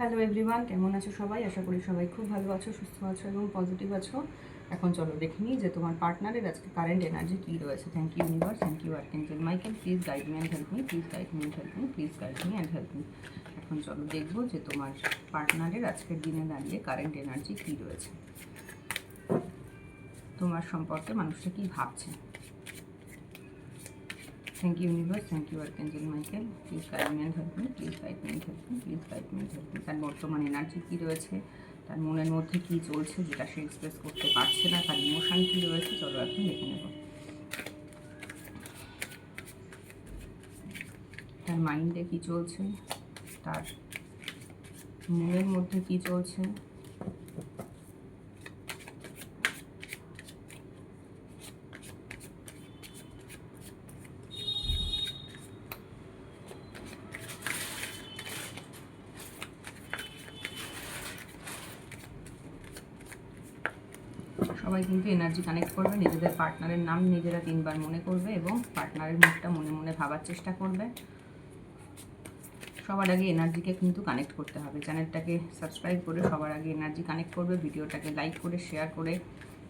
Hello everyone, কেমন আছো সবাই? আশা করি সবাই খুব ভালো আছো, সুস্থ আছো এবং পজিটিভ আছো। এখন চলো দেখে নিই যে তোমার পার্টনারের আজকে কারেন্ট এনার্জি কী রয়েছে। Thank you universe, thank you archangel Michael, please guide me and help me, please guide me and help me, please guide me and help me. এখন চলো দেখবো যে তোমার পার্টনারের আজকের দিনে দাঁড়িয়ে কারেন্ট এনার্জি কী রয়েছে, তোমার সম্পর্কে মানুষটা কী ভাবছে। Thank you universe, thank you Archangel Michael, please guide me and help me, please guide me and help me, please guide me and help me। তার বর্তমান এনার্জি কী রয়েছে, তার মনের মধ্যে কী চলছে যেটা সে এক্সপ্রেস করতে পারছে না, তার ইমোশন কী রয়েছে, চলো এখন দেখে নেব। তার মাইন্ডে কী চলছে, তার মনের মধ্যে কী চলছে, সবাই কিন্তু এনার্জি কানেক্ট করবে, নিজেদের পার্টনারের নাম নিজেরা 3 বার মনে করবে এবং পার্টনারের মুখটা মনে মনে ভাবার চেষ্টা করবে। সবার আগে এনার্জিকে কিন্তু কানেক্ট করতে হবে। চ্যানেলটাকে সাবস্ক্রাইব করে সবার আগে এনার্জি কানেক্ট করবে, ভিডিওটাকে লাইক করে শেয়ার করে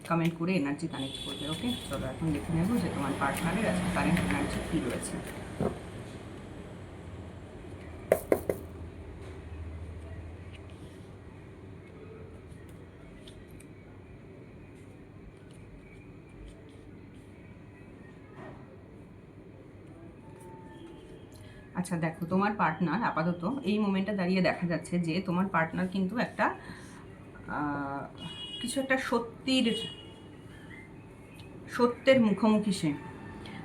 কমেন্ট করে এনার্জি কানেক্ট করবে। ওকে, চলো এখন দেখে নেব যে তোমার পার্টনারের আজকে কারেন্ট এনার্জি কী রয়েছে। আচ্ছা দেখো, তোমার পার্টনার আপাতত এই মোমেন্টে দাঁড়িয়ে দেখা যাচ্ছে যে তোমার পার্টনার কিন্তু একটা কিছু একটা সত্যের মুখোমুখি। সে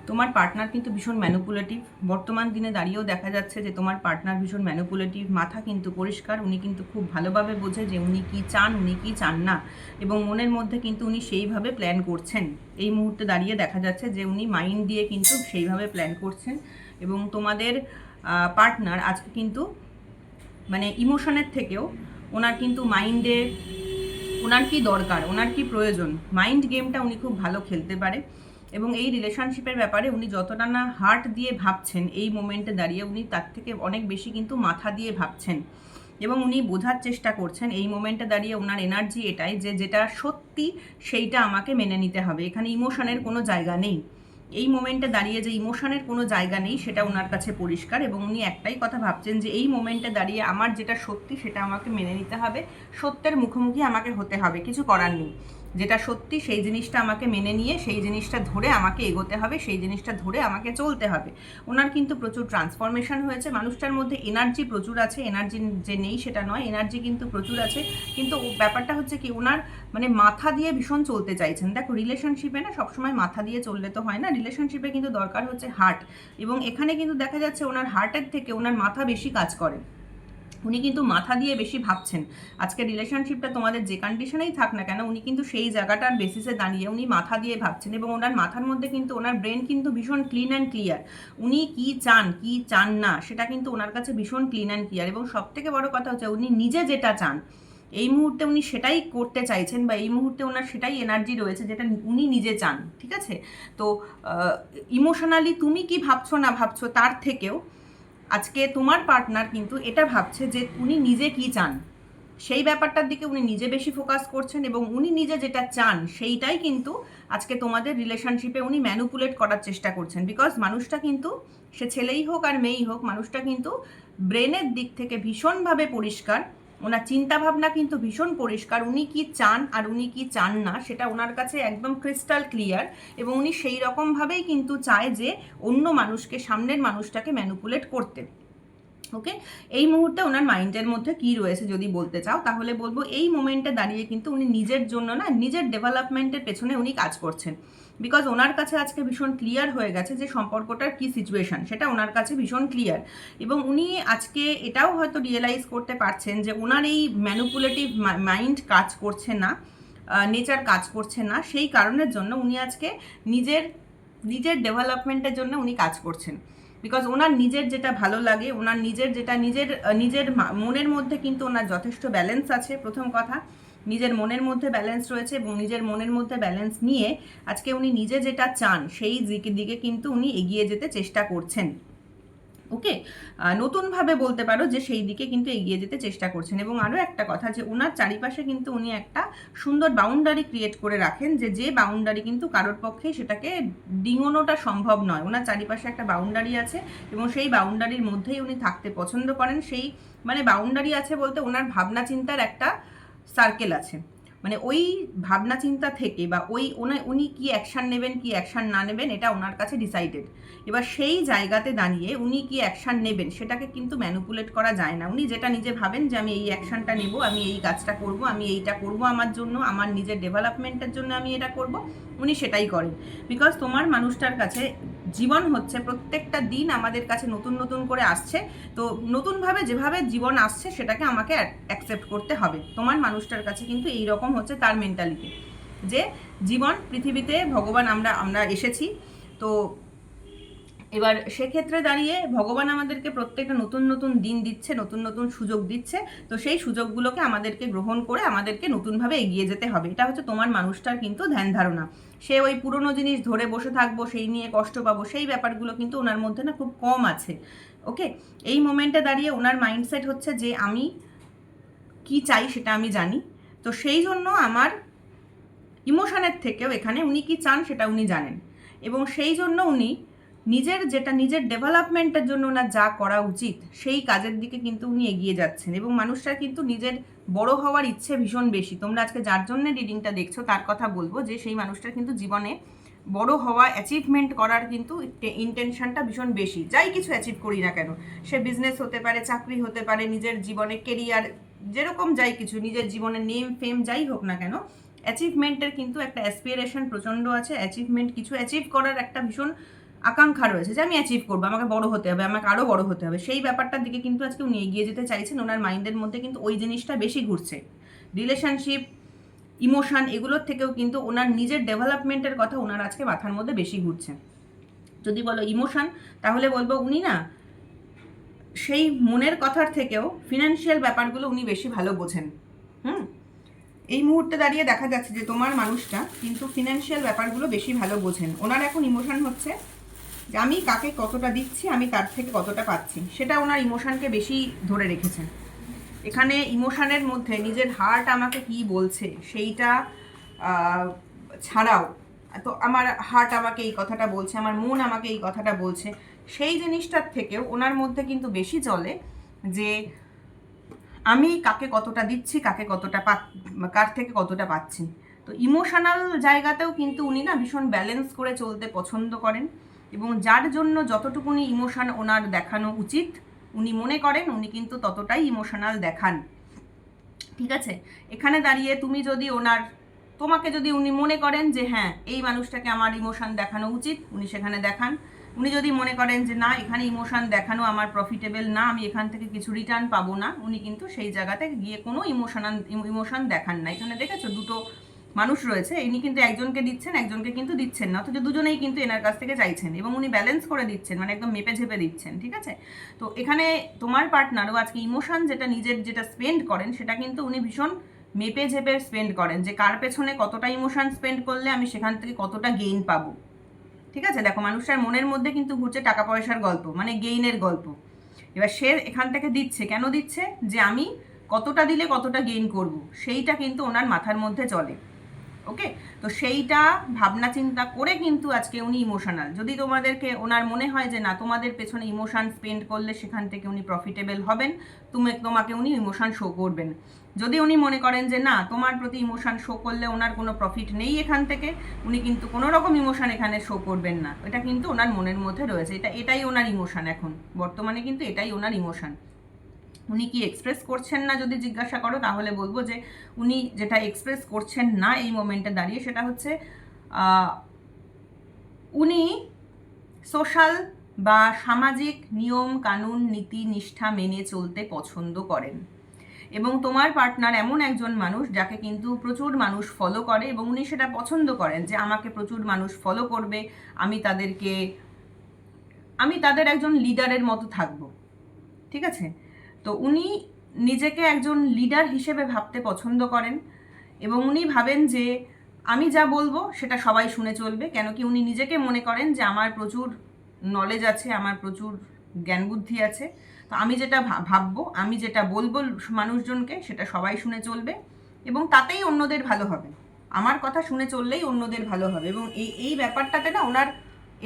তোমার পার্টনার কিন্তু ভীষণ ম্যানুপুলেটিভ। বর্তমান দিনে দাঁড়িয়েও দেখা যাচ্ছে যে তোমার পার্টনার ভীষণ ম্যানুপুলেটিভ। মাথা কিন্তু পরিষ্কার, উনি কিন্তু খুব ভালোভাবে বোঝে যে উনি কি চান, উনি কি চান না, এবং মনের মধ্যে কিন্তু উনি সেইভাবে প্ল্যান করছেন। এই মুহূর্তে দাঁড়িয়ে দেখা যাচ্ছে যে উনি মাইন্ড দিয়ে কিন্তু সেইভাবে প্ল্যান করছেন। এবং তোমাদের পার্টনার আজকে কিন্তু মানে ইমোশনের থেকেও ওনার কিন্তু মাইন্ডে ওনার কি দরকার, ওনার কি প্রয়োজন, মাইন্ড গেমটা উনি খুব ভালো খেলতে পারে। এবং এই রিলেশনশিপের ব্যাপারে উনি যতটা না হার্ট দিয়ে ভাবছেন এই মোমেন্টে দাঁড়িয়ে, উনি তার থেকে অনেক বেশি কিন্তু মাথা দিয়ে ভাবছেন। এবং উনি বোঝার চেষ্টা করছেন এই মোমেন্টে দাঁড়িয়ে ওনার এনার্জি এটাই যে যেটা সত্যি সেইটা আমাকে মেনে নিতে হবে। এখানে ইমোশনের কোনো জায়গা নেই। এই মোমেন্টে দাঁড়িয়ে যে ইমোশনের কোনো জায়গা নেই সেটা ওনার কাছে পরিষ্কার। এবং উনি একটাই কথা ভাবছেন যে এই মোমেন্টে দাঁড়িয়ে আমার যেটা সত্যি সেটা আমাকে মেনে নিতে হবে, সত্যের মুখোমুখি আমাকে হতে হবে, কিছু করার নেই। যেটা সত্যি সেই জিনিসটা আমাকে মেনে নিয়ে সেই জিনিসটা ধরে আমাকে এগোতে হবে, সেই জিনিসটা ধরে আমাকে চলতে হবে। ওনার কিন্তু প্রচুর ট্রান্সফরমেশন হয়েছে, মানুষটার মধ্যে এনার্জি প্রচুর আছে, এনার্জি যে নেই সেটা নয়, এনার্জি কিন্তু প্রচুর আছে। কিন্তু ব্যাপারটা হচ্ছে কি, ওনার মানে মাথা দিয়ে ভীষণ চলতে চাইছেন। দেখো রিলেশনশিপে না সবসময় মাথা দিয়ে চললে তো হয় না, রিলেশনশিপে কিন্তু দরকার হচ্ছে হার্ট। এবং এখানে কিন্তু দেখা যাচ্ছে ওনার হার্টের থেকে ওনার মাথা বেশি কাজ করে, উনি কিন্তু মাথা দিয়ে বেশি ভাবছেন। আজকে রিলেশনশিপটা তোমাদের যে কন্ডিশনেই থাক না কেন, উনি কিন্তু সেই জায়গাটার বেসিসে দাঁড়িয়ে উনি মাথা দিয়ে ভাবছেন। এবং ওনার মাথার মধ্যে কিন্তু ওনার ব্রেন কিন্তু ভীষণ ক্লিন অ্যান্ড ক্লিয়ার। উনি কি চান কি চান না সেটা কিন্তু ওনার কাছে ভীষণ ক্লিন অ্যান্ড ক্লিয়ার। এবং সব থেকে বড় কথা হচ্ছে উনি নিজে যেটা চান এই মুহূর্তে উনি সেটাই করতে চাইছেন, বা এই মুহূর্তে ওনার সেটাই এনার্জি রয়েছে যেটা উনি নিজে চান। ঠিক আছে, তো ইমোশনালি তুমি কি ভাবছো না ভাবছো তার থেকেও আজকে তোমার পার্টনার কিন্তু এটা ভাবছে যে উনি নিজে কি চান, সেই ব্যাপারটার দিকে উনি নিজে বেশি ফোকাস করছেন। এবং উনি নিজে যেটা চান সেইটাই কিন্তু আজকে তোমাদের রিলেশনশিপে উনি ম্যানুপুলেট করার চেষ্টা করছেন। বিকজ মানুষটা কিন্তু সে ছেলেই হোক আর মেয়েই হোক, মানুষটা কিন্তু ব্রেনের দিক থেকে ভীষণভাবে পরিষ্কার, ওনার চিন্তাভাবনা কিন্তু ভীষণ পরিষ্কার। উনি কি চান আর উনি কি চান না সেটা ওনার কাছে একদম ক্রিস্টাল ক্লিয়ার। এবং উনি সেই রকমভাবেই কিন্তু চায় যে অন্য মানুষকে, সামনের মানুষটাকে ম্যানুপুলেট করতে। ওকে, এই মুহূর্তে ওনার মাইন্ডের মধ্যে কি রয়েছে যদি বলতে চাও তাহলে বলবো এই মোমেন্টে দাঁড়িয়ে কিন্তু উনি নিজের জন্য না, নিজের ডেভেলপমেন্টের পেছনে উনি কাজ করছেন। বিকজ ওনার কাছে আজকে ভীষণ ক্লিয়ার হয়ে গেছে যে সম্পর্কটার কি সিচুয়েশন সেটা ওনার কাছে ভীষণ ক্লিয়ার। এবং উনি আজকে এটাও হয়তো রিয়েলাইজ করতে পারছেন যে ওনার এই ম্যানুপুলেটিভ মাইন্ড কাজ করছে না, নেচার কাজ করছে না, সেই কারণের জন্য উনি আজকে নিজের নিজের ডেভেলপমেন্টের জন্য উনি কাজ করছেন। বিকজ ওনার নিজের যেটা ভালো লাগে, ওনার নিজের যেটা নিজের মনের মধ্যে কিন্তু ওনার যথেষ্ট ব্যালেন্স আছে। প্রথম কথা, নিজের মনের মধ্যে ব্যালেন্স রয়েছে এবং নিজের মনের মধ্যে ব্যালেন্স নিয়ে আজকে উনি নিজে যেটা চান সেই দিকে কিন্তু উনি এগিয়ে যেতে চেষ্টা করছেন। ওকে, নতুনভাবে বলতে পারো যে সেই দিকে কিন্তু এগিয়ে যেতে চেষ্টা করছেন। এবং আরও একটা কথা, যে ওনার চারিপাশে কিন্তু উনি একটা সুন্দর বাউন্ডারি ক্রিয়েট করে রাখেন, যে বাউন্ডারি কিন্তু কারোর পক্ষেই সেটাকে ডিঙোনোটা সম্ভব নয়। ওনার চারিপাশে একটা বাউন্ডারি আছে এবং সেই বাউন্ডারির মধ্যেই উনি থাকতে পছন্দ করেন। সেই মানে বাউন্ডারি আছে বলতে ওনার ভাবনা চিন্তার একটা সার্কেল আছে, মানে ওই ভাবনা চিন্তা থেকে বা উনি কি অ্যাকশান নেবেন কি অ্যাকশান না নেবেন এটা ওনার কাছে ডিসাইডেড। এবার সেই জায়গাতে দাঁড়িয়ে উনি কি অ্যাকশান নেবেন সেটাকে কিন্তু ম্যানিপুলেট করা যায় না। উনি যেটা নিজে ভাবেন যে আমি এই অ্যাকশানটা নেব, আমি এই কাজটা করব, আমি এইটা করব আমার জন্য, আমার নিজের ডেভেলপমেন্টের জন্য আমি এটা করব, উনি সেটাই করেন। বিকজ তোমার মানুষটার কাছে জীবন হচ্ছে প্রত্যেকটা দিন আমাদের কাছে নতুন নতুন করে আসছে, তো নতুনভাবে যেভাবে জীবন আসছে সেটাকে আমাকে অ্যাকসেপ্ট করতে হবে। তোমার মানুষটার কাছে কিন্তু এই রকম হচ্ছে তার মেন্টালিটি, যে জীবন পৃথিবীতে ভগবান আমরা এসেছি, তো এবার সেক্ষেত্রে দাঁড়িয়ে ভগবান আমাদেরকে প্রত্যেকটা নতুন নতুন দিন দিচ্ছে, নতুন নতুন সুযোগ দিচ্ছে, তো সেই সুযোগগুলোকে আমাদেরকে গ্রহণ করে আমাদেরকে নতুনভাবে এগিয়ে যেতে হবে। এটা হচ্ছে তোমার মানুষটার কিন্তু ধ্যান ধারণা। সে ওই পুরনো জিনিস ধরে বসে থাকবো, সেই নিয়ে কষ্ট পাবো, সেই ব্যাপারগুলো কিন্তু ওনার মধ্যে না খুব কম আছে। ওকে, এই মোমেন্টে দাঁড়িয়ে ওনার মাইন্ডসেট হচ্ছে যে আমি কি চাই সেটা আমি জানি, তো সেই জন্য আমার ইমোশনের থেকেও এখানে উনি কি চান সেটা উনি জানেন, এবং সেই জন্য উনি নিজের ডেভেলপমেন্টের জন্য ওনার যা করা উচিত সেই কাজের দিকে কিন্তু উনি এগিয়ে যাচ্ছেন। এবং মানুষটার কিন্তু নিজের বড় হওয়ার ইচ্ছে ভীষণ বেশি। তোমরা আজকে যার জন্য রিডিংটা দেখছো তার কথা বলবো, যে সেই মানুষটার কিন্তু জীবনে বড় হওয়া, অ্যাচিভমেন্ট করার কিন্তু ইন্টেনশনটা ভীষণ বেশি। যাই কিছু অ্যাচিভ করি না কেন, সে বিজনেস হতে পারে, চাকরি হতে পারে, নিজের জীবনে কেরিয়ার, যেরকম যাই কিছু, নিজের জীবনে নেম ফেম যাই হোক না কেন, অ্যাচিভমেন্টের কিন্তু একটা অ্যাসপিরেশন প্রচণ্ড আছে। অ্যাচিভমেন্ট, কিছু অ্যাচিভ করার একটা ভীষণ আকাঙ্ক্ষা রয়েছে, যে আমি অ্যাচিভ করবো, আমাকে বড় হতে হবে, আমাকে আরও বড় হতে হবে। সেই ব্যাপারটার দিকে কিন্তু আজকে উনি এগিয়ে যেতে চাইছেন। ওনার মাইন্ডের মধ্যে কিন্তু ওই জিনিসটা বেশি ঘুরছে। রিলেশনশিপ, ইমোশন, এগুলোর থেকেও কিন্তু ওনার নিজের ডেভেলপমেন্টের কথা ওনার আজকে মাথার মধ্যে বেশি ঘুরছে। যদি বলো ইমোশন, তাহলে বলবো উনি না সেই মনের কথার থেকেও ফিনান্সিয়াল ব্যাপারগুলো উনি বেশি ভালো বোঝেন। এই মুহূর্তে দাঁড়িয়ে দেখা যাচ্ছে যে তোমার মানুষটা কিন্তু ফিনান্সিয়াল ব্যাপারগুলো বেশি ভালো বোঝেন। ওনার এখন ইমোশন হচ্ছে যে আমি কাকে কতটা দিচ্ছি, আমি তার থেকে কতটা পাচ্ছি, সেটা ওনার ইমোশনকে বেশি ধরে রেখেছেন। এখানে ইমোশনের মধ্যে নিজের হার্ট আমাকে কি বলছে সেইটা ছাড়াও, তো আমার হার্ট আমাকে এই কথাটা বলছে, আমার মন আমাকে এই কথাটা বলছে, সেই জিনিসটার থেকেও ওনার মধ্যে কিন্তু বেশি চলে যে আমি কাকে কতটা দিচ্ছি, কার থেকে কতটা পাচ্ছি। তো ইমোশনাল জায়গাতেও কিন্তু উনি না ভীষণ ব্যালেন্স করে চলতে পছন্দ করেন, এবং যার জন্য যতটুকুনি ইমোশন ওনার দেখানো উচিত উনি মনে করেন উনি কিন্তু ততটাই ইমোশনাল দেখান। ঠিক আছে, এখানে দাঁড়িয়ে তোমাকে যদি উনি মনে করেন যে হ্যাঁ এই মানুষটাকে আমার ইমোশন দেখানো উচিত, উনি সেখানে দেখান। উনি যদি মনে করেন যে না এখানে ইমোশন দেখানো আমার প্রফিটেবল না, আমি এখান থেকে কিছু রিটার্ন পাবো না, উনি কিন্তু সেই জায়গাতে গিয়ে কোনো ইমোশন দেখান না। এখানে দেখেছো দুটো মানুষ রয়েছে, ইনি কিন্তু একজনকে দিচ্ছেন, একজনকে কিন্তু দিচ্ছেন না, অথচ দুজনেই কিন্তু এনার কাছ থেকে চাইছেন, এবং উনি ব্যালেন্স করে দিচ্ছেন, মানে একদম মেপে ঝেপে দিচ্ছেন। ঠিক আছে, তো এখানে তোমার পার্টনারও আজকে ইমোশন যেটা স্পেন্ড করেন সেটা কিন্তু উনি ভীষণ মেপে ঝেপে স্পেন্ড করেন, যে কার পেছনে কতটা ইমোশন স্পেন্ড করলে আমি সেখান থেকে কতটা গেইন পাবো। ঠিক আছে, দেখো মানুষটার মনের মধ্যে কিন্তু ঘুরছে টাকা পয়সার গল্প, মানে গেইনের গল্প। এবার সে এখান থেকে দিচ্ছে, কেন দিচ্ছে, যে আমি কতটা দিলে কতটা গেইন করব, সেইটা কিন্তু ওনার মাথার মধ্যে চলে। ওকে, তো সেইটা ভাবনা চিন্তা করে কিন্তু আজকে উনি ইমোশনাল। যদি ওনার মনে হয় যে না তোমাদের পেছনে ইমোশন স্পেন্ড করলে সেখান থেকে উনি প্রফিটেবল হবেন, তোমাকে উনি ইমোশন শো করবেন। যদি উনি মনে করেন যে না তোমার প্রতি ইমোশন শো করলে ওনার কোনো প্রফিট নেই এখান থেকে, উনি কিন্তু কোনো রকম ইমোশন এখানে শো করবেন না। এটা কিন্তু ওনার মনের মধ্যে রয়েছে, এটাই ওনার ইমোশন এখন বর্তমানে, কিন্তু এটাই ওনার ইমোশন। উনি কি এক্সপ্রেস করছেন না যদি জিজ্ঞাসা করো, তাহলে বলবো যে উনি যেটা এক্সপ্রেস করছেন না এই মোমেন্টে দাঁড়িয়ে, সেটা হচ্ছে উনি সোশ্যাল বা সামাজিক নিয়ম কানুন নীতি নিষ্ঠা মেনে চলতে পছন্দ করেন। এবং তোমার পার্টনার এমন একজন মানুষ যাকে কিন্তু প্রচুর মানুষ ফলো করে, এবং উনি সেটা পছন্দ করেন যে আমাকে প্রচুর মানুষ ফলো করবে, আমি তাদের একজন লিডারের মতো থাকবো। ঠিক আছে, তো উনি নিজেকে একজন লিডার হিসেবে ভাবতে পছন্দ করেন, এবং উনি ভাবেন যে আমি যা বলবো সেটা সবাই শুনে চলবে। কেন কি উনি নিজেকে মনে করেন যে আমার প্রচুর নলেজ আছে, আমার প্রচুর জ্ঞান বুদ্ধি আছে। তো আমি যেটা ভাববো, আমি যেটা বলবো মানুষজনকে, সেটা সবাই শুনে চলবে এবং তাতেই অন্যদের ভালো হবে। আমার কথা শুনে চললেই অন্যদের ভালো হবে। এবং এই ব্যাপারটাতে না ওনার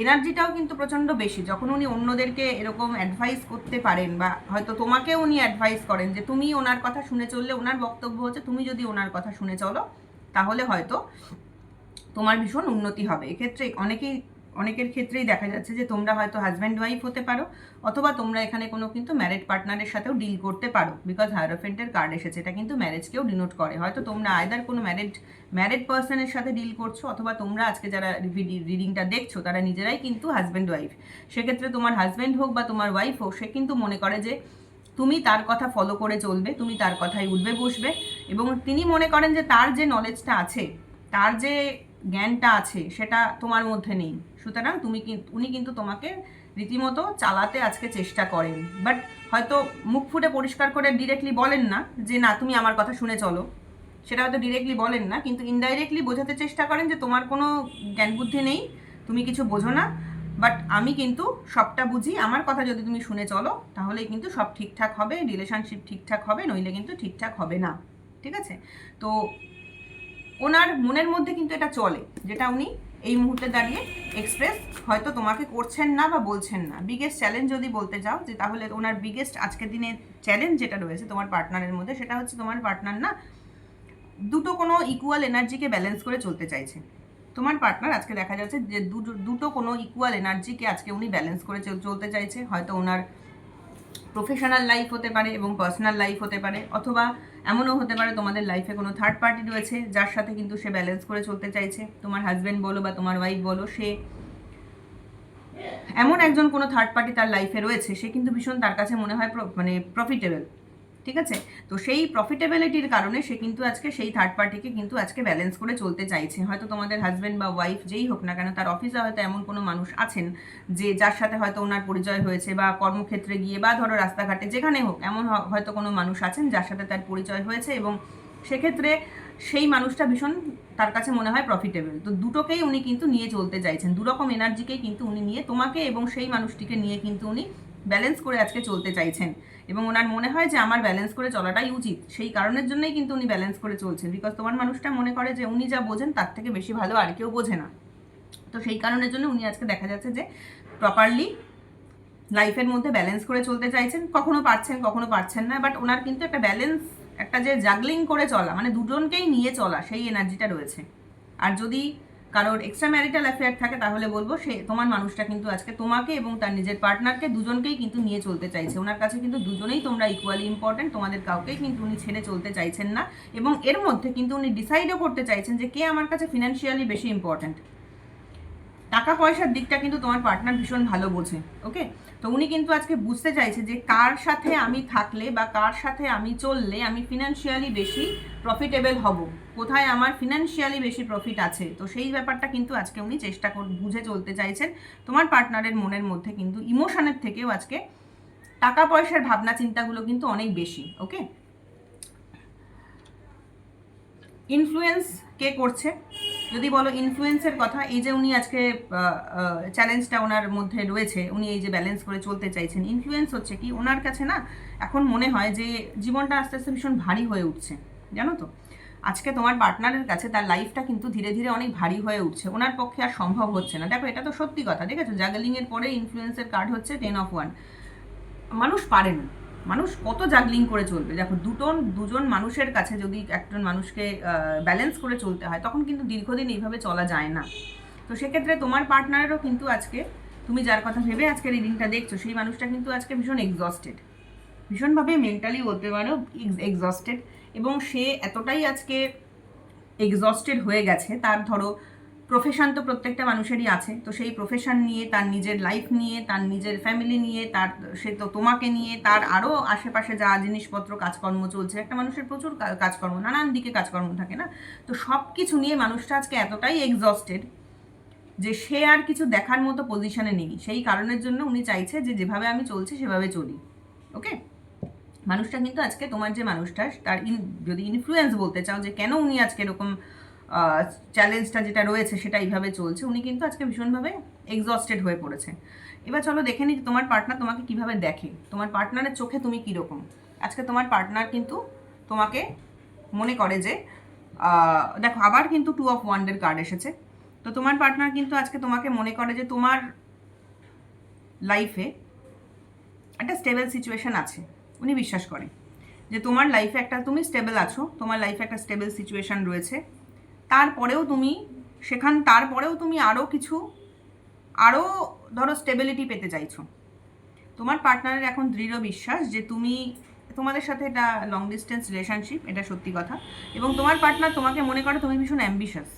এনার্জিটাও কিন্তু প্রচণ্ড বেশি। যখন উনি অন্যদেরকে এরকম অ্যাডভাইস করতে পারেন, বা হয়তো তোমাকেও উনি অ্যাডভাইস করেন যে তুমি ওনার কথা শুনে চললে, ওনার বক্তব্য হচ্ছে তুমি যদি ওনার কথা শুনে চলো তাহলে হয়তো তোমার ভীষণ উন্নতি হবে। এক্ষেত্রে অনেকের ক্ষেত্রেই দেখা যাচ্ছে যে তোমরা হয়তো হাজব্যান্ড ওয়াইফ হতে পারো, অথবা তোমরা এখানে কোনো কিন্তু ম্যারিড পার্টনারের সাথেও ডিল করতে পারো, বিকজ হায়ারোফেন্টের কার্ড এসেছে, এটা কিন্তু ম্যারেজকেও ডিনোট করে। হয়তো তোমরা আইদার কোনো ম্যারিড পার্সনের সাথে ডিল করছো, অথবা তোমরা আজকে যারা রিডিংটা দেখছো তারা নিজেরাই কিন্তু হাজব্যান্ড ওয়াইফ। সেক্ষেত্রে তোমার হাজব্যান্ড হোক বা তোমার ওয়াইফ হোক, সে কিন্তু মনে করে যে তুমি তার কথা ফলো করে চলবে, তুমি তার কথায় উঠবে বসবে, এবং তিনি মনে করেন যে তার যে নলেজটা আছে, তার যে জ্ঞানটা আছে, সেটা তোমার মধ্যে নেই। সুতরাং উনি কিন্তু তোমাকে রীতিমতো চালাতে আজকে চেষ্টা করেন, বাট হয়তো মুখ ফুটে পরিষ্কার করে ডিরেক্টলি বলেন না যে না তুমি আমার কথা শুনে চলো, সেটা হয়তো ডিরেক্টলি বলেন না, কিন্তু ইনডাইরেক্টলি বোঝাতে চেষ্টা করেন যে তোমার কোনো জ্ঞান বুদ্ধি নেই, তুমি কিছু বোঝো না, বাট আমি কিন্তু সবটা বুঝি, আমার কথা যদি তুমি শুনে চলো তাহলেই কিন্তু সব ঠিকঠাক হবে, রিলেশনশিপ ঠিকঠাক হবে, নইলে কিন্তু ঠিকঠাক হবে না। ঠিক আছে? তো ওনার মনের মধ্যে কিন্তু এটা চলে, যেটা উনি এই মুহূর্তে দাঁড়িয়ে এক্সপ্রেস হয়তো তোমাকে করছেন না বা বলছেন না। বিগেস্ট চ্যালেঞ্জ যদি বলতে যাও, যে তাহলে ওনার বিগেস্ট আজকের দিনে চ্যালেঞ্জ যেটা রয়েছে তোমার পার্টনারের মধ্যে, সেটা হচ্ছে তোমার পার্টনার না দুটো কোনো ইকুয়াল এনার্জিকে ব্যালেন্স করে চলতে চাইছে। তোমার পার্টনার আজকে দেখা যাচ্ছে যে দুটো কোনো ইকুয়াল এনার্জিকে আজকে উনি ব্যালেন্স করে চলতে চাইছে। হয়তো ওনার প্রফেশনাল লাইফ হতে পারে এবং পার্সোনাল লাইফ হতে পারে, অথবা এমনও হতে পারে তোমাদের লাইফে কোনো থার্ড পার্টি রয়েছে যার সাথে কিন্তু সে ব্যালেন্স করে চলতে চাইছে। তোমার হাজব্যান্ড বলো বা তোমার ওয়াইফ বলো, সে এমন একজন কোনো থার্ড পার্টি তার লাইফে রয়েছে, সে কিন্তু ভীষণ তার কাছে মনে হয় মানে প্রফিটেবল। ঠিক আছে? তো সেই প্রফিটেবিলিটির কারণে সে কিন্তু আজকে সেই থার্ড পার্টিকে কিন্তু আজকে ব্যালেন্স করে চলতে চাইছে। হয়তো তোমাদের হাজব্যান্ড বা ওয়াইফ যেই হোক না কেন, তার অফিসে হয়তো এমন কোনো মানুষ আছেন যে যার সাথে হয়তো ওনার পরিচয় হয়েছে, বা কর্মক্ষেত্রে গিয়ে, বা ধরো রাস্তাঘাটে যেখানে হোক, এমন হয়তো কোনো মানুষ আছেন যার সাথে তার পরিচয় হয়েছে, এবং সেক্ষেত্রে সেই মানুষটা ভীষণ তার কাছে মনে হয় প্রফিটেবল। তো দুটোকেই উনি কিন্তু নিয়ে চলতে চাইছেন, দুরকম এনার্জিকেই কিন্তু উনি নিয়ে, তোমাকে এবং সেই মানুষটিকে নিয়ে কিন্তু উনি ব্যালেন্স করে আজকে চলতে চাইছেন, এবং ওনার মনে হয় যে আমার ব্যালেন্স করে চলাটাই উচিত। সেই কারণের জন্যই কিন্তু উনি ব্যালেন্স করে চলছেন, বিকজ তোমার মানুষটা মনে করে যে উনি যা বোঝেন তার থেকে বেশি ভালো আর কেউ বোঝে না। তো সেই কারণের জন্য উনি আজকে দেখা যাচ্ছে যে প্রপারলি লাইফের মধ্যে ব্যালেন্স করে চলতে চাইছেন। কখনো পারছেন, কখনো পারছেন না, বাট ওনার কিন্তু একটা ব্যালেন্স, একটা যে জাগলিং করে চলা, মানে দুজনকেই নিয়ে চলা, সেই এনার্জিটা রয়েছে। আর যদি কারোর এক্সট্রা ম্যারিটাল অ্যাফেয়ার থাকে, তাহলে বলবো সে তোমার মানুষটা কিন্তু আজকে তোমাকে এবং তার নিজের পার্টনারকে দুজনকেই কিন্তু নিয়ে চলতে চাইছে। ওনার কাছে কিন্তু দুজনেই তোমরা ইকুয়ালি ইম্পর্টেন্ট, তোমাদের কাউকেই কিন্তু উনি ছেড়ে চলতে চাইছেন না, এবং এর মধ্যে কিন্তু উনি ডিসাইডও করতে চাইছেন যে কে আমার কাছে ফিনান্সিয়ালি বেশি ইম্পর্টেন্ট। টাকা পয়সার দিকটা কিন্তু তোমার পার্টনার ভীষণ ভালো বোঝে। ওকে? তো উনি কিন্তু আজকে বুঝতে চাইছে যে কার সাথে আমি থাকলে বা কার সাথে আমি চললে আমি ফিনান্সিয়ালি বেশি প্রফিটেবল হব, কোথায় আমার ফিনান্সিয়ালি বেশি প্রফিট আছে। তো সেই ব্যাপারটা কিন্তু আজকে উনি চেষ্টা বুঝে চলতে চাইছেন। তোমার পার্টনারের মনের মধ্যে কিন্তু ইমোশনের থেকেও আজকে টাকা পয়সার ভাবনা চিন্তাগুলো কিন্তু অনেক বেশি। ওকে? ইনফ্লুয়েন্স কে করছে যদি বলো, ইনফ্লুয়েন্সের কথা, এই যে উনি আজকে চ্যালেঞ্জটা ওনার মধ্যে রয়েছে, উনি এই যে ব্যালেন্স করে চলতে চাইছেন, ইনফ্লুয়েন্স হচ্ছে কি, ওনার কাছে না এখন মনে হয় যে জীবনটা আস্তে আস্তে ভীষণ ভারী হয়ে উঠছে। জানো তো, আজকে তোমার পার্টনারের কাছে তার লাইফটা কিন্তু ধীরে ধীরে অনেক ভারী হয়ে উঠছে, ওনার পক্ষে আর সম্ভব হচ্ছে না। দেখো, এটা তো সত্যি কথা। ঠিক আছে? জাগলিংয়ের পরে ইনফ্লুয়েন্সের কার্ড হচ্ছে 10 of 1। মানুষ পারে না, মানুষ কত জাগলিং করে চলবে। দেখো, দুজন মানুষের কাছে যদি একজন মানুষকে ব্যালেন্স করে চলতে হয়, তখন কিন্তু দীর্ঘদিন এইভাবে চলা যায় না। তো সেক্ষেত্রে তোমার পার্টনারেরও কিন্তু আজকে, তুমি যার কথা ভেবে আজকে রিডিংটা দেখছো, সেই মানুষটা কিন্তু আজকে ভীষণ এক্সস্টেড, ভীষণভাবে মেন্টালি বলতে পারো এক্সস্টেড, এবং সে এতটাই আজকে এক্সস্টেড হয়ে গেছে। তার ধরো প্রফেশন তো প্রত্যেকটা মানুষেরই আছে, তো সেই প্রফেশন নিয়ে, তার নিজের লাইফ নিয়ে, তার নিজের ফ্যামিলি নিয়ে, তার সে তো তোমাকে নিয়ে, তার আরও আশেপাশে যা জিনিসপত্র কাজকর্ম চলছে, একটা মানুষের প্রচুর কাজকর্ম, নানান দিকে কাজকর্ম থাকে না, তো সব কিছু নিয়ে মানুষটা আজকে এতটাই এক্সস্টেড যে সে আর কিছু দেখার মতো পজিশনে নেই। সেই কারণের জন্য উনি চাইছে যে যেভাবে আমি চলছি সেভাবে চলি। ওকে? মানুষটা কিন্তু আজকে তোমার যে মানুষটা, তার যদি ইনফ্লুয়েন্স বলতে চাও যে কেন উনি আজকে এরকম চ্যালেঞ্জটা যেটা রয়েছে সেটা এইভাবে চলছে, উনি কিন্তু আজকে ভীষণভাবে এক্সস্টেড হয়ে পড়েছে। এবার চলো দেখে নিই তোমার পার্টনার তোমাকে কিভাবে দেখে, তোমার পার্টনারের চোখে তুমি কীরকম। আজকে তোমার পার্টনার কিন্তু তোমাকে মনে করে যে দেখো আবার কিন্তু 2 অফ ওয়ান্ডের কার্ড এসেছে। তো তোমার পার্টনার কিন্তু আজকে তোমাকে মনে করে যে তোমার লাইফে একটা স্টেবল সিচুয়েশন আছে। উনি বিশ্বাস করে যে তোমার লাইফে একটা তুমি স্টেবল আছো, তোমার লাইফে একটা স্টেবল সিচুয়েশন রয়েছে। তারপরেও তুমি আরও ধরো স্টেবিলিটি পেতে চাইছো। তোমার পার্টনারের এখন দৃঢ় বিশ্বাস যে তোমাদের সাথে এটা লং ডিস্টেন্স রিলেশনশিপ, এটা সত্যি কথা। এবং তোমার পার্টনার তোমাকে মনে করে তুমি ভীষণ অ্যাম্বিশাস,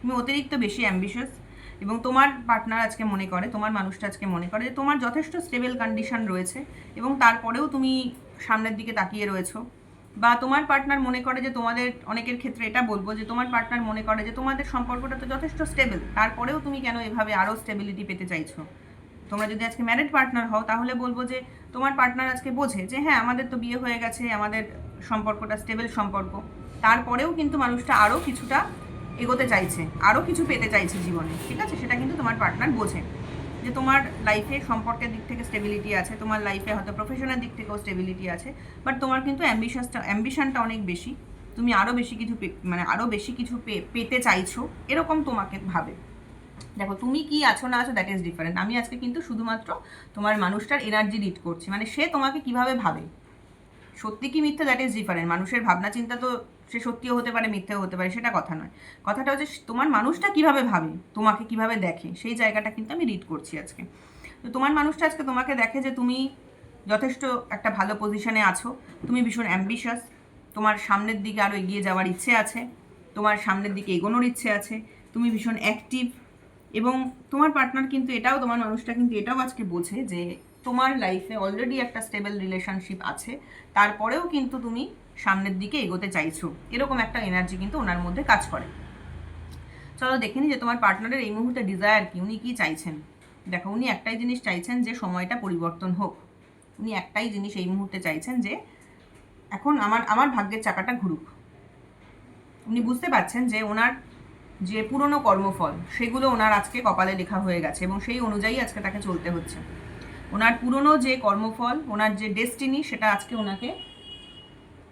তুমি অতিরিক্ত বেশি অ্যাম্বিশাস। এবং তোমার পার্টনার আজকে মনে করে, তোমার মানুষটা আজকে মনে করে যে তোমার যথেষ্ট স্টেবল কন্ডিশন রয়েছে এবং তারপরেও তুমি সামনের দিকে তাকিয়ে রয়েছো। বা তোমার পার্টনার মনে করে যে তোমাদের অনেকের ক্ষেত্রে এটা বলবো যে তোমার পার্টনার মনে করে যে তোমাদের সম্পর্কটা তো যথেষ্ট স্টেবল, তারপরেও তুমি কেন এভাবে আরও স্টেবিলিটি পেতে চাইছো। তোমরা যদি আজকে ম্যারিড পার্টনার হও তাহলে বলবো যে তোমার পার্টনার আজকে বোঝে যে হ্যাঁ আমাদের তো বিয়ে হয়ে গেছে, আমাদের সম্পর্কটা স্টেবল সম্পর্ক, তারপরেও কিন্তু মানুষটা আরও কিছুটা এগোতে চাইছে, আরও কিছু পেতে চাইছে জীবনে, ঠিক আছে? সেটা কিন্তু তোমার পার্টনার বোঝে যে তোমার লাইফে সম্পর্কের দিক থেকে স্টেবিলিটি আছে, তোমার লাইফে হয়তো প্রফেশনের দিক থেকেও স্টেবিলিটি আছে, বাট তোমার কিন্তু অ্যাম্বিশনটা অনেক বেশি। তুমি আরও বেশি কিছু আরও বেশি কিছু পেতে চাইছো, এরকম তোমাকে ভাবে। দেখো তুমি কি আছো না আছো দ্যাট ইজ ডিফারেন্ট। আমি আজকে কিন্তু শুধুমাত্র তোমার মানুষটার এনার্জি রিড করছি, মানে সে তোমাকে কিভাবে ভাবে, সত্যি কি মিথ্যে দ্যাট ইজ ডিফারেন্ট। মানুষের ভাবনা চিন্তা তো সে সত্যিও হতে পারে মিথ্যেও হতে পারে, সেটা কথা নয়। কথাটা হচ্ছে তোমার মানুষটা কিভাবে ভাবে, তোমাকে কিভাবে দেখে, সেই জায়গাটা কিন্তু আমি রিড করছি আজকে। তো তোমার মানুষটা আজকে তোমাকে দেখে যে তুমি যথেষ্ট একটা ভালো পজিশনে আছো, তুমি ভীষণ অ্যাম্বিশাস, তোমার সামনের দিকে আরও এগিয়ে যাওয়ার ইচ্ছে আছে, তোমার সামনের দিকে এগোনোর ইচ্ছে আছে, তুমি ভীষণ অ্যাক্টিভ। এবং তোমার পার্টনার কিন্তু তোমার মানুষটা কিন্তু এটাও আজকে বোঝে যে তোমার লাইফে অলরেডি একটা স্টেবল রিলেশনশিপ আছে, তারপরেও কিন্তু তুমি সামনের দিকে এগোতে চাইছো, এরকম একটা এনার্জি কিন্তু ওনার মধ্যে কাজ করে। চলো দেখে নিই যে তোমার পার্টনারের এই মুহূর্তে ডিজায়ার কি, উনি কি চাইছেন। দেখো উনি একটাই জিনিস চাইছেন যে সময়টা পরিবর্তন হোক। উনি একটাই জিনিস এই মুহূর্তে চাইছেন যে এখন আমার ভাগ্যের চাকাটা ঘুরুক। উনি বুঝতে পারছেন যে ওনার যে পুরনো কর্মফল সেগুলো ওনার আজকে কপালে লেখা হয়ে গেছে এবং সেই অনুযায়ী আজকে তাকে চলতে হচ্ছে। ওনার পুরনো যে কর্মফল, ওনার যে ডেস্টিনি, সেটা আজকে ওনাকে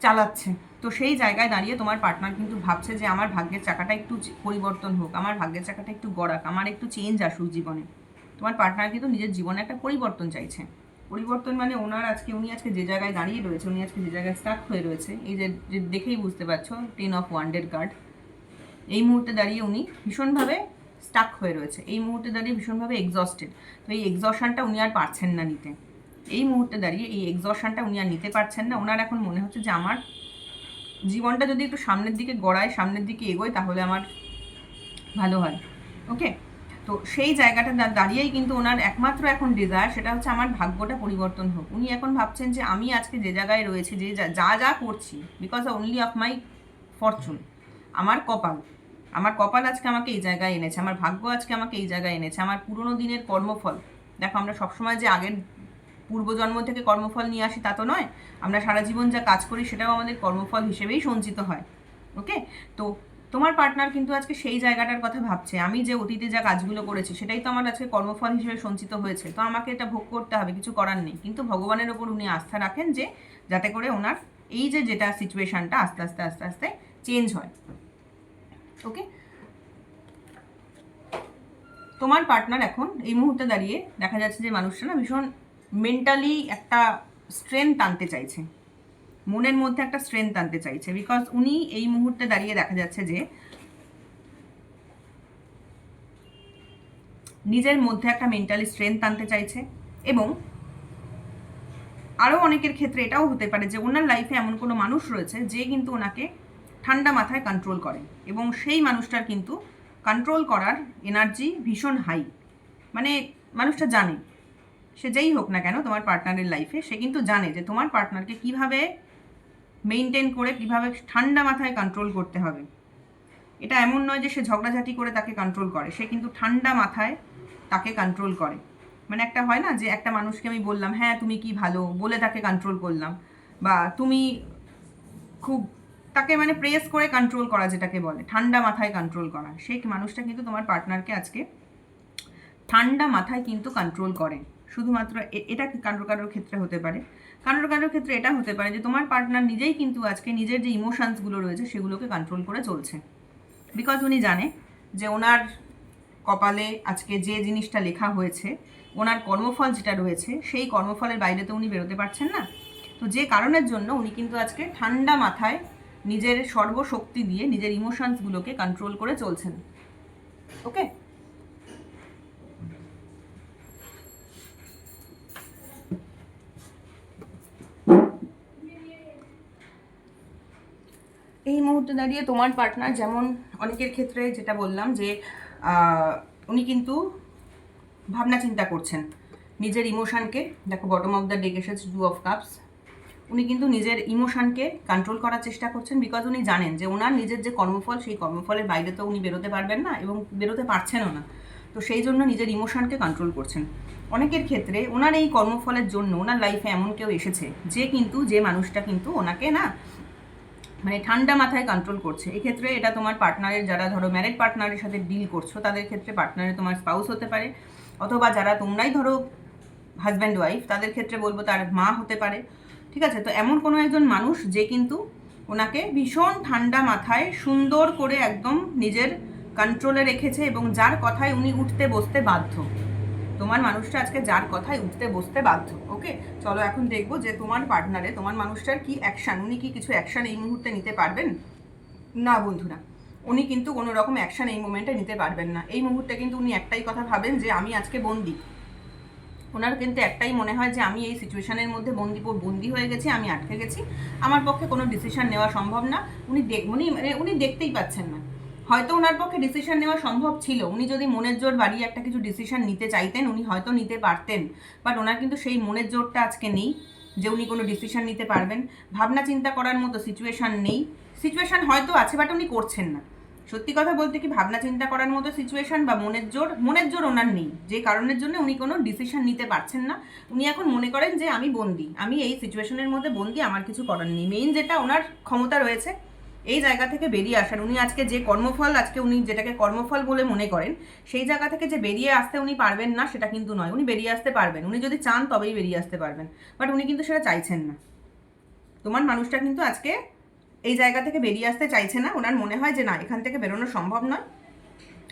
চালাচ্ছে। তো সেই জায়গায় দাঁড়িয়ে তোমার পার্টনার কিন্তু ভাবছে যে আমার ভাগ্যের চাকাটা একটু পরিবর্তন হোক, আমার ভাগ্যের চাকাটা একটু গড়াক, আমার একটু চেঞ্জ আসুক জীবনে। তোমার পার্টনার কিন্তু নিজের জীবনে একটা পরিবর্তন চাইছে। পরিবর্তন মানে উনি আজকে যে জায়গায় দাঁড়িয়ে রয়েছে, উনি আজকে যে জায়গায় স্টাক হয়ে রয়েছে, এই যে দেখেই বুঝতে পারছো 10 অফ ওয়ান্ডের কার্ড। এই মুহূর্তে দাঁড়িয়ে উনি ভীষণভাবে স্টাক হয়ে রয়েছে, এই মুহূর্তে দাঁড়িয়ে ভীষণভাবে এক্সস্টেড। তো এই এক্সশনটা উনি আর পারছেন না নিতে। এই মুহূর্তে দাঁড়িয়ে এই এক্সশনটা উনি আর নিতে পারছেন না। ওনার এখন মনে হচ্ছে যে আমার জীবনটা যদি একটু সামনের দিকে গড়ায়, সামনের দিকে এগোয়, তাহলে আমার ভালো হয়। ওকে, তো সেই জায়গাটা দাঁড়িয়েই কিন্তু ওনার একমাত্র এখন ডিজায়ার, সেটা হচ্ছে আমার ভাগ্যটা পরিবর্তন হোক। উনি এখন ভাবছেন যে আমি আজকে যে জায়গায় রয়েছি, যে যা করছি, because only of my Fortune, আমার কপাল আজকে আমাকে এই জায়গায় এনেছে, আমার ভাগ্য আজকে আমাকে এই জায়গায় এনেছে, আমার পুরোনো দিনের কর্মফল। দেখো আমরা সবসময় যে আগের পূর্বজন্ম থেকে কর্মফল নিয়ে আসি তা তো নয়, আমরা সারা জীবন যা কাজ করি সেটাও আমাদের কর্মফল হিসেবেই সঞ্চিত হয়। ওকে, তো তোমার পার্টনার কিন্তু আজকে সেই জায়গাটার কথা ভাবছে, আমি যে অতীতে যা কাজগুলো করেছি সেটাই তো আমার আজকে কর্মফল হিসেবে সঞ্চিত হয়েছে, তো আমাকে এটা ভোগ করতে হবে, কিছু করার নেই। কিন্তু ভগবানের ওপর উনি আস্থা রাখেন যে যাতে করে ওনার এই যেটা সিচুয়েশানটা আস্তে আস্তে আস্তে আস্তে চেঞ্জ হয়। ওকে, তোমার পার্টনার এখন এই মুহূর্তে দাঁড়িয়ে দেখা যাচ্ছে যে মানুষটা না ভীষণ মেন্টালি একটা স্ট্রেংথ আনতে চাইছে, মনের মধ্যে একটা স্ট্রেংথ আনতে চাইছে, বিকজ উনি এই মুহূর্তে দাঁড়িয়ে দেখা যাচ্ছে যে নিজের মধ্যে একটা মেন্টালি স্ট্রেংথ আনতে চাইছে। এবং আরও অনেকের ক্ষেত্রে এটাও হতে পারে যে ওনার লাইফে এমন কোনো মানুষ রয়েছে যে কিন্তু ওনাকে ঠান্ডা মাথায় কন্ট্রোল করে, এবং সেই মানুষটার কিন্তু কন্ট্রোল করার এনার্জি ভীষণ হাই। মানে মানুষটা জানে, সে যেই হোক না কেন তোমার পার্টনারের লাইফে, সে কিন্তু জানে যে তোমার পার্টনারকে কিভাবে মেনটেন করে, কিভাবে ঠান্ডা মাথায় কন্ট্রোল করতে হবে। এটা এমন নয় যে সে ঝগড়াঝাটি করে তাকে কন্ট্রোল করে, সে কিন্তু ঠান্ডা মাথায় তাকে কন্ট্রোল করে। মানে একটা হয় না যে একটা মানুষকে আমি বললাম হ্যাঁ তুমি কি ভালো বলে তাকে কন্ট্রোল করলাম, বা তুমি খুব তাকে মানে প্রেস করে কন্ট্রোল করা, যেটাকে বলে ঠান্ডা মাথায় কন্ট্রোল করা, সেই মানুষটা কিন্তু তোমার পার্টনারকে আজকে ঠান্ডা মাথায় কিন্তু কন্ট্রোল করে। শুধুমাত্র এটা কারোর ক্ষেত্রে হতে পারে, কারোর ক্ষেত্রে এটা হতে পারে যে তোমার পার্টনার নিজেই কিন্তু আজকে নিজের যে ইমোশনসগুলো রয়েছে সেগুলোকে কন্ট্রোল করে চলছে। বিকজ উনি জানে যে ওনার কপালে আজকে যে জিনিসটা লেখা হয়েছে, ওনার কর্মফল যেটা রয়েছে, সেই কর্মফলের বাইরে তো উনি বেরোতে পারছেন না। তো যে কারণের জন্য উনি কিন্তু আজকে ঠান্ডা মাথায় নিজের সর্বশক্তি দিয়ে নিজের ইমোশনসগুলোকে কন্ট্রোল করে চলছেন। ওকে, এই মুহূর্তে দাঁড়িয়ে তোমার পার্টনার যেমন অনেকের ক্ষেত্রে যেটা বললাম যে উনি কিন্তু ভাবনা চিন্তা করছেন নিজের ইমোশনকে। দেখো বটম অফ দ্য ডেক এসেছে 2 অফ কাপস। উনি কিন্তু নিজের ইমোশনকে কন্ট্রোল করার চেষ্টা করছেন, বিকজ উনি জানেন যে ওনার নিজের যে কর্মফল, সেই কর্মফলের বাইরে তো উনি বেরোতে পারবেন না এবং বেরোতে পারছেনও না। তো সেই জন্য নিজের ইমোশনকে কন্ট্রোল করছেন। অনেকের ক্ষেত্রে ওনার এই কর্মফলের জন্য ওনার লাইফে এমন কেউ এসেছে যে মানুষটা কিন্তু ওনাকে না মানে ঠান্ডা মাথায় কন্ট্রোল করছে। এক্ষেত্রে এটা তোমার পার্টনারের, যারা ধরো ম্যারিড পার্টনারের সাথে ডিল করছো তাদের ক্ষেত্রে পার্টনারে তোমার স্পাউস হতে পারে, অথবা যারা তোমরাই ধরো হাজব্যান্ড ওয়াইফ তাদের ক্ষেত্রে বলবো তার মা হতে পারে। ঠিক আছে, তো এমন কোনো একজন মানুষ যে কিন্তু ওনাকে ভীষণ ঠান্ডা মাথায় সুন্দর করে একদম নিজের কন্ট্রোলে রেখেছে এবং যার কথায় উনি উঠতে বসতে বাধ্য। তোমার মানুষটা আজকে যার কথায় উঠতে বসতে বাধ্য। ওকে, চলো এখন দেখবো যে তোমার পার্টনারে, তোমার মানুষটার কি অ্যাকশান, উনি কি কিছু অ্যাকশান এই মুহূর্তে নিতে পারবেন? না বন্ধুরা, উনি কিন্তু কোনো রকম অ্যাকশান এই মুমেন্টে নিতে পারবেন না। এই মুহূর্তে কিন্তু উনি একটাই কথা ভাবেন যে আমি আজকে বন্দি। ওনার কিন্তু একটাই মনে হয় যে আমি এই সিচুয়েশনের মধ্যে বন্দি হয়ে গেছি, আমি আটকে গেছি, আমার পক্ষে কোনো ডিসিশন নেওয়া সম্ভব না। উনি দেখতেই পাচ্ছেন না। হয়তো ওনার পক্ষে ডিসিশন নেওয়া সম্ভব ছিল, উনি যদি মনের জোর বাড়িয়ে একটা কিছু ডিসিশন নিতে চাইতেন উনি হয়তো নিতে পারতেন, বাট ওনার কিন্তু সেই মনের জোরটা আজকে নেই যে উনি কোনো ডিসিশন নিতে পারবেন। ভাবনা চিন্তা করার মতো সিচুয়েশান নেই, সিচুয়েশান হয়তো আছে বাট উনি করছেন না। সত্যি কথা বলতে কি ভাবনা চিন্তা করার মতো সিচুয়েশন বা মনের জোর ওনার নেই, যে কারণের জন্য উনি কোনো ডিসিশন নিতে পারছেন না। উনি এখন মনে করেন যে আমি বন্দি, আমি এই সিচুয়েশনের মধ্যে বন্দি, আমার কিছু করার নেই। মেইন যেটা ওনার ক্ষমতা রয়েছে এই জায়গা থেকে বেরিয়ে আসার, উনি আজকে যে কর্মফল, আজকে উনি যেটাকে কর্মফল বলে মনে করেন, সেই জায়গা থেকে যে বেরিয়ে আসতে উনি পারবেন না সেটা কিন্তু নয়। উনি বেরিয়ে আসতে পারবেন, উনি যদি চান তবেই বেরিয়ে আসতে পারবেন, বাট উনি কিন্তু সেটা চাইছেন না। তোমার মানুষটা কিন্তু আজকে এই জায়গা থেকে বেরিয়ে আসতে চাইছে না। ওনার মনে হয় যে না, এখান থেকে বেরোনো সম্ভব নয়।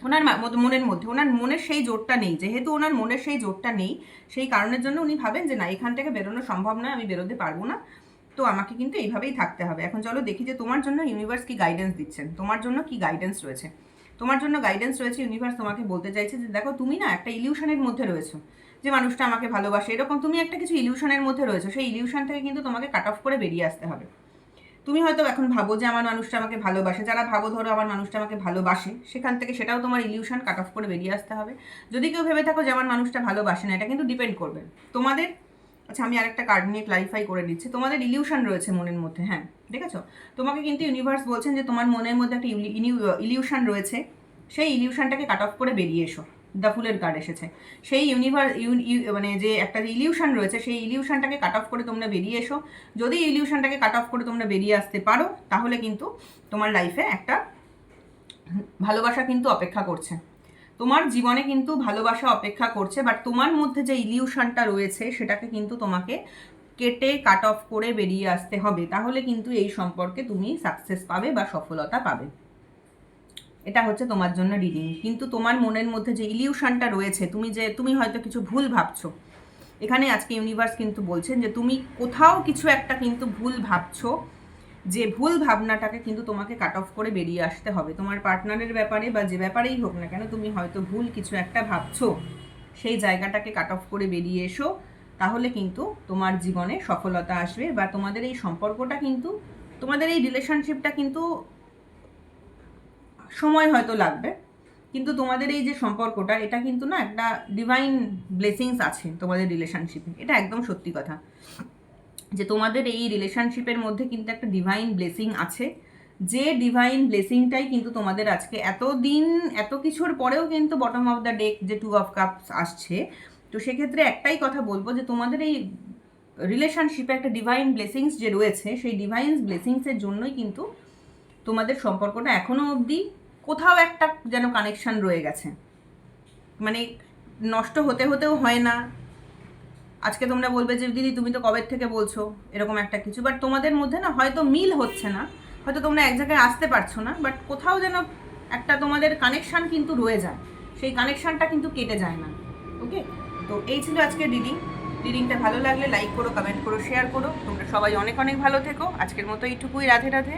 ওনার মনের মধ্যে ওনার মনের সেই জোরটা নেই, যেহেতু ওনার মনের সেই জোরটা নেই সেই কারণের জন্য উনি ভাবেন যে না, এখান থেকে বেরোনো সম্ভব নয়, আমি বেরোতে পারবো না, তো আমাকে কিন্তু এইভাবেই থাকতে হবে। এখন চলো দেখি যে তোমার জন্য ইউনিভার্স কি গাইডেন্স দিচ্ছেন, তোমার জন্য কি গাইডেন্স রয়েছে। তোমার জন্য গাইডেন্স রয়েছে, ইউনিভার্স তোমাকে বলতে চাইছে যে দেখো তুমি না একটা ইলিউশনের মধ্যে রয়েছো, যে মানুষটা আমাকে ভালোবাসে, এরকম তুমি একটা কিছু ইলিউশনের মধ্যে রয়েছো। সেই ইলিউশন থেকে কিন্তু তোমাকে কাট অফ করে বেরিয়ে আসতে হবে। তুমি হয়তো এখন ভাবো যে আমার মানুষটা আমাকে ভালোবাসে, যারা ভাবো ধরো আমার মানুষটা আমাকে ভালোবাসে, সেখান থেকে সেটাও তোমার ইলিউশন, কাট অফ করে বেরিয়ে আসতে হবে। যদি কেউ ভেবে থাকো যে আমার মানুষটা ভালোবাসে না, এটা কিন্তু ডিপেন্ড করবে তোমাদের। আচ্ছা, আমি আরেকটা কার্ড নিয়ে ক্লারিফাই করে দিচ্ছি। তোমাদের ইলিউশন রয়েছে মনের মধ্যে, হ্যাঁ দেখেছো, তোমাকে কিন্তু ইউনিভার্স বলছেন যে তোমার মনের মধ্যে একটা ইলিউশন রয়েছে, সেই ইলিউশনটাকে কাট অফ করে বেরিয়ে এসো। দ্য ফুলের কার্ড এসেছে। সেই মানে যে একটা ইলিউশন রয়েছে সেই ইলিউশনটাকে কাট অফ করে তোমরা বেরিয়ে এসো। যদি ইলিউশনটাকে কাট অফ করে তোমরা বেরিয়ে আসতে পারো তাহলে কিন্তু তোমার লাইফে একটা ভালোবাসা কিন্তু অপেক্ষা করছে, তোমার জীবনে কিন্তু ভালোবাসা অপেক্ষা করছে। বাট তোমার মধ্যে যে ইলিউশনটা রয়েছে সেটাকে কিন্তু তোমাকে কেটে কাট অফ করে বেরিয়ে আসতে হবে, তাহলে কিন্তু এই সম্পর্কে তুমি সাকসেস পাবে বা সফলতা পাবে। এটা হচ্ছে তোমার জন্য রিডিং। কিন্তু তোমার মনের মধ্যে যে ইলিউশনটা রয়েছে, তুমি হয়তো কিছু ভুল ভাবছো, এখানে আজকে ইউনিভার্স কিন্তু বলছেন যে তুমি কোথাও কিছু একটা কিন্তু ভুল ভাবছো, যে ভুল ভাবনাটাকে কিন্তু তোমাকে কাট অফ করে বেরিয়ে আসতে হবে। তোমার পার্টনারের ব্যাপারে বা যে ব্যাপারেই হোক না কেন, তুমি হয়তো ভুল কিছু একটা ভাবছো, সেই জায়গাটাকে কাট অফ করে বেরিয়ে এসো, তাহলে কিন্তু তোমার জীবনে সফলতা আসবে। বা তোমাদের এই সম্পর্কটা কিন্তু, তোমাদের এই রিলেশনশিপটা কিন্তু সময় হয়তো লাগবে, কিন্তু তোমাদের এই যে সম্পর্কটা, এটা কিন্তু না একটা ডিভাইন ব্লেসিংস আছে তোমাদের রিলেশনশিপে। এটা একদম সত্যি কথা যে তোমাদের এই রিলেশনশিপের মধ্যে কিন্তু একটা ডিভাইন ব্লেসিং আছে, যে ডিভাইন ব্লেসিংটাই কিন্তু তোমাদের আজকে এতদিন এত কিছুর পরেও কিন্তু বটম অফ দ্য ডেক যে 2 অফ কাপস আসছে। তো সেক্ষেত্রে একটাই কথা বলবো যে তোমাদের এই রিলেশনশিপে একটা ডিভাইন ব্লেসিংস যে রয়েছে, সেই ডিভাইন ব্লেসিংসের জন্যই কিন্তু তোমাদের সম্পর্কটা এখনো অবধি কোথাও একটা যেন কানেকশন রয়ে গেছে। মানে নষ্ট হতে হতেও হয় না। আজকে তোমরা বলবে যে দিদি তুমি তো কবে থেকে বলছো এরকম একটা কিছু, বাট তোমাদের মধ্যে না হয়তো মিল হচ্ছে না, হয়তো তোমরা এক জায়গায় আসতে পারছো না, বাট কোথাও যেন একটা তোমাদের কানেকশান কিন্তু রয়ে যায়, সেই কানেকশানটা কিন্তু কেটে যায় না। ওকে, তো এই ছিল আজকের রিডিংটা ভালো লাগলে লাইক করো, কমেন্ট করো, শেয়ার করো। তোমরা সবাই অনেক অনেক ভালো থেকো। আজকের মতো এইটুকুই। রাধে রাধে।